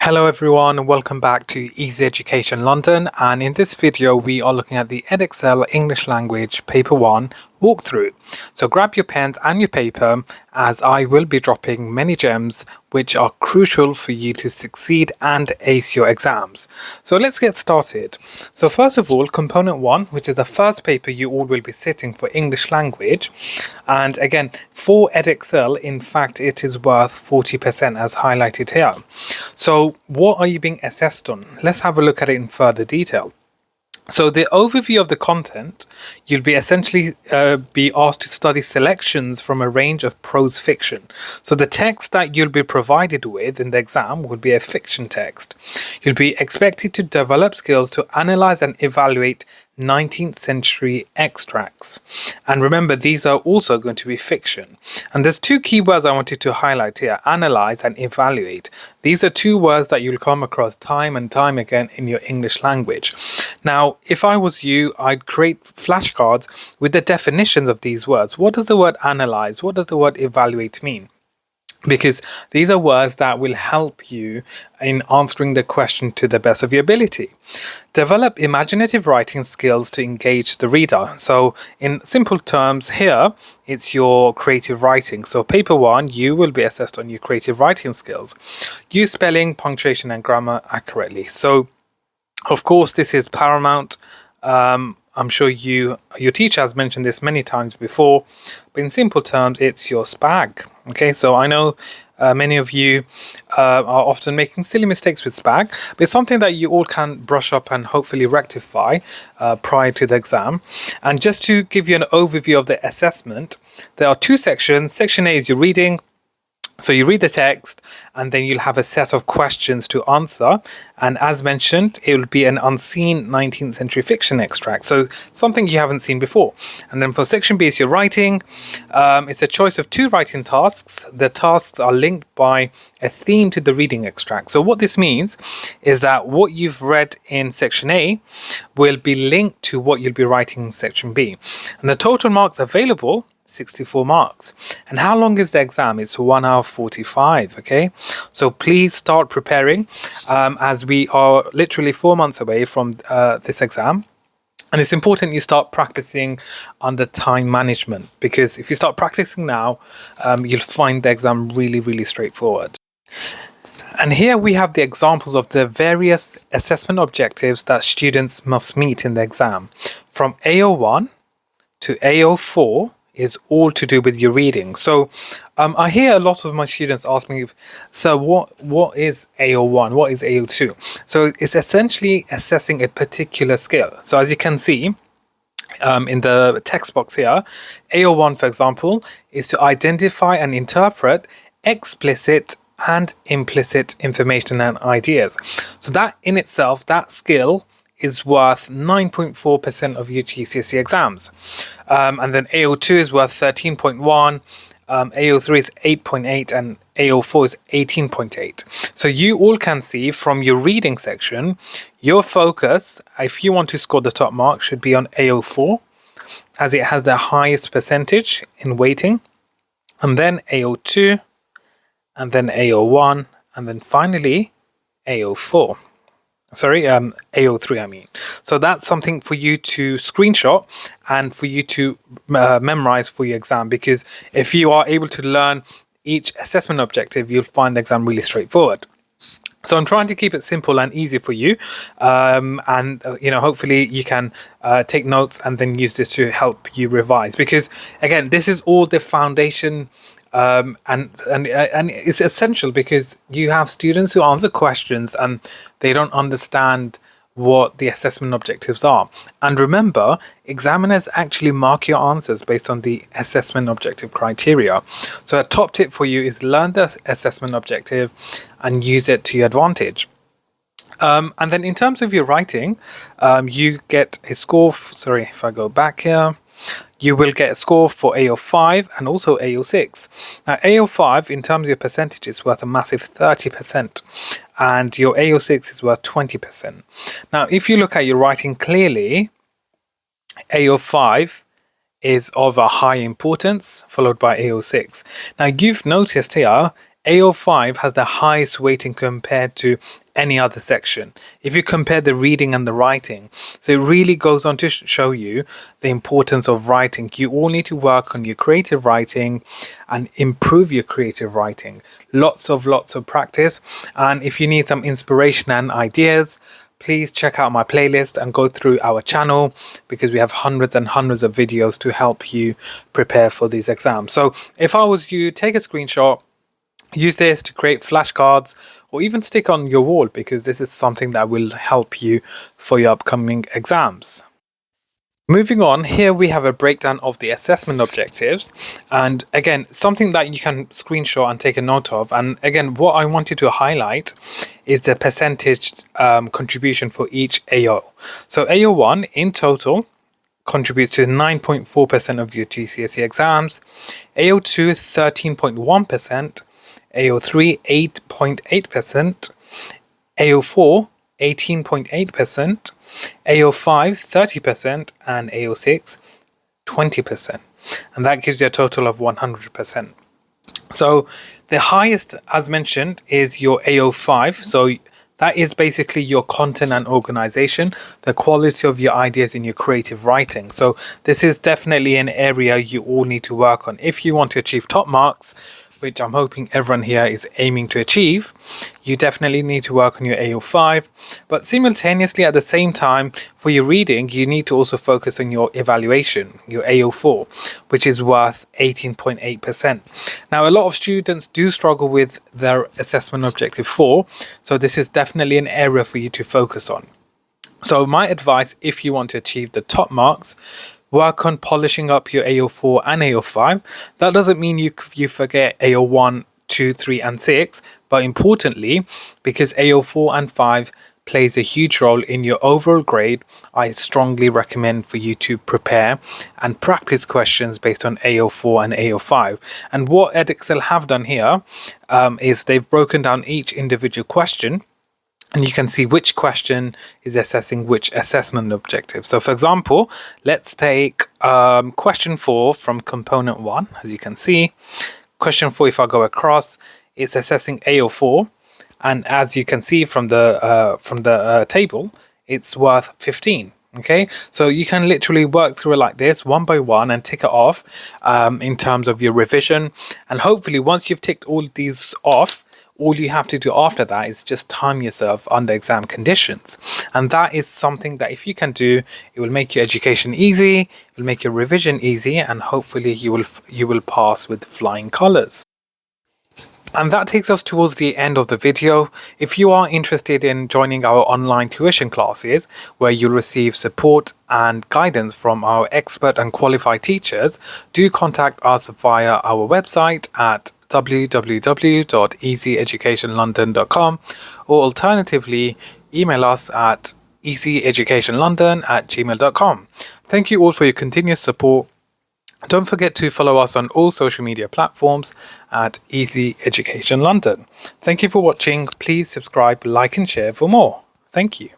Hello everyone, welcome back to Easy Education London, and in this video we are looking at the Edexcel English Language Paper 1 walkthrough. So grab your pens and your paper, as I will be dropping many gems which are crucial for you to succeed and ace your exams. So let's get started. So first of all, component 1, which is the first paper you all will be sitting for English language, and again for Edexcel, in fact it is worth 40% as highlighted here. So what are you being assessed on? Let's have a look at it in further detail. So the overview of the content, you'll be essentially be asked to study selections from a range of prose fiction. So the text that you'll be provided with in the exam will be a fiction text. You'll be expected to develop skills to analyze and evaluate 19th century extracts. And remember, these are also going to be fiction. And there's two key words I wanted to highlight here: analyze and evaluate. These are two words that you'll come across time and time again in your English language. Now, if I was you, I'd create flashcards with the definitions of these words. What does the word analyze? What does the word evaluate mean? Because these are words that will help you in answering the question to the best of your ability. Develop imaginative writing skills to engage the reader. So in simple terms here, it's your creative writing. So paper 1, you will be assessed on your creative writing skills. Use spelling, punctuation and grammar accurately. So of course this is paramount. I'm sure your teacher has mentioned this many times before, but in simple terms, it's your SPAG. Okay, so I know many of you are often making silly mistakes with SPAG, but it's something that you all can brush up and hopefully rectify prior to the exam. And just to give you an overview of the assessment, there are two sections. Section A is your reading. So you read the text and then you'll have a set of questions to answer. And as mentioned, it will be an unseen 19th century fiction extract. So something you haven't seen before. And then for section B is your writing. It's a choice of two writing tasks. The tasks are linked by a theme to the reading extract. So what this means is that what you've read in section A will be linked to what you'll be writing in section B. And the total marks available, 64 marks. And how long is the exam? It's 1 hour 45. Okay, so please start preparing, as we are literally 4 months away from this exam. And it's important you start practicing under time management, because if you start practicing now, you'll find the exam really straightforward. And here we have the examples of the various assessment objectives that students must meet in the exam. From AO1 to AO4 is all to do with your reading. So I hear a lot of my students ask me, so what is AO1? What is AO2? So it's essentially assessing a particular skill. So as you can see in the text box here, AO1, for example, is to identify and interpret explicit and implicit information and ideas. So that in itself, that skill is worth 9.4% of your GCSE exams. And then AO2 is worth 13.1, AO3 is 8.8, and AO4 is 18.8. So you all can see from your reading section, your focus, if you want to score the top mark, should be on AO4, as it has the highest percentage in weighting, and then AO2, and then AO1, and then finally AO4. Sorry, AO3 I mean. So that's something for you to screenshot and for you to memorize for your exam, because if you are able to learn each assessment objective, you'll find the exam really straightforward. So I'm trying to keep it simple and easy for you, and hopefully you can take notes and then use this to help you revise, because again, this is all the foundation. And it's essential, because you have students who answer questions and they don't understand what the assessment objectives are. And remember, examiners actually mark your answers based on the assessment objective criteria. So a top tip for you is learn the assessment objective and use it to your advantage. And then in terms of your writing, you get a score. Sorry, if I go back here. You will get a score for AO5 and also AO6. Now AO5 in terms of your percentage is worth a massive 30%, and your AO6 is worth 20%. Now if you look at your writing clearly, AO5 is of a high importance, followed by AO6. Now you've noticed here AO5 has the highest weighting compared to any other section. If you compare the reading and the writing, so it really goes on to show you the importance of writing. You all need to work on your creative writing and improve your creative writing. Lots of practice. And if you need some inspiration and ideas, please check out my playlist and go through our channel, because we have hundreds and hundreds of videos to help you prepare for these exams. So if I was you, take a screenshot, use this to create flashcards, or even stick on your wall, because this is something that will help you for your upcoming exams. Moving on, here we have a breakdown of the assessment objectives, and again, something that you can screenshot and take a note of. And again, what I wanted to highlight is the percentage contribution for each AO. So AO1 in total contributes to 9.4% of your GCSE exams, AO2 13.1%, AO3 8.8%, AO4 18.8%, AO5 30%, and AO6 20%. And that gives you a total of 100%. So the highest, as mentioned, is your AO5. So that is basically your content and organization, the quality of your ideas in your creative writing. So this is definitely an area you all need to work on. If you want to achieve top marks, which I'm hoping everyone here is aiming to achieve, you definitely need to work on your AO5. But simultaneously, at the same time, for your reading, you need to also focus on your evaluation, your AO4, which is worth 18.8%. Now, a lot of students do struggle with their assessment objective 4, so this is definitely an area for you to focus on. So my advice, if you want to achieve the top marks, work on polishing up your AO4 and AO5. That doesn't mean you forget AO1, 2, 3, and 6, but importantly, because AO4 and 5 plays a huge role in your overall grade, I strongly recommend for you to prepare and practice questions based on AO4 and AO5. And what Edexcel have done here is they've broken down each individual question, and you can see which question is assessing which assessment objective. So for example, let's take question 4 from component 1. As you can see, question 4, if I go across, it's assessing AO4. And as you can see from the table, it's worth 15. Okay, so you can literally work through it like this, one by one, and tick it off in terms of your revision. And hopefully once you've ticked all these off, all you have to do after that is just time yourself under exam conditions. And that is something that if you can do, it will make your education easy, it will make your revision easy, and hopefully you will pass with flying colors. And that takes us towards the end of the video. If you are interested in joining our online tuition classes, where you'll receive support and guidance from our expert and qualified teachers, do contact us via our website at www.easyeducationlondon.com, or alternatively email us at easyeducationlondon@gmail.com. Thank you all for your continuous support. Don't forget to follow us on all social media platforms at Easy Education London. Thank you for watching. Please subscribe, like and share for more. Thank you.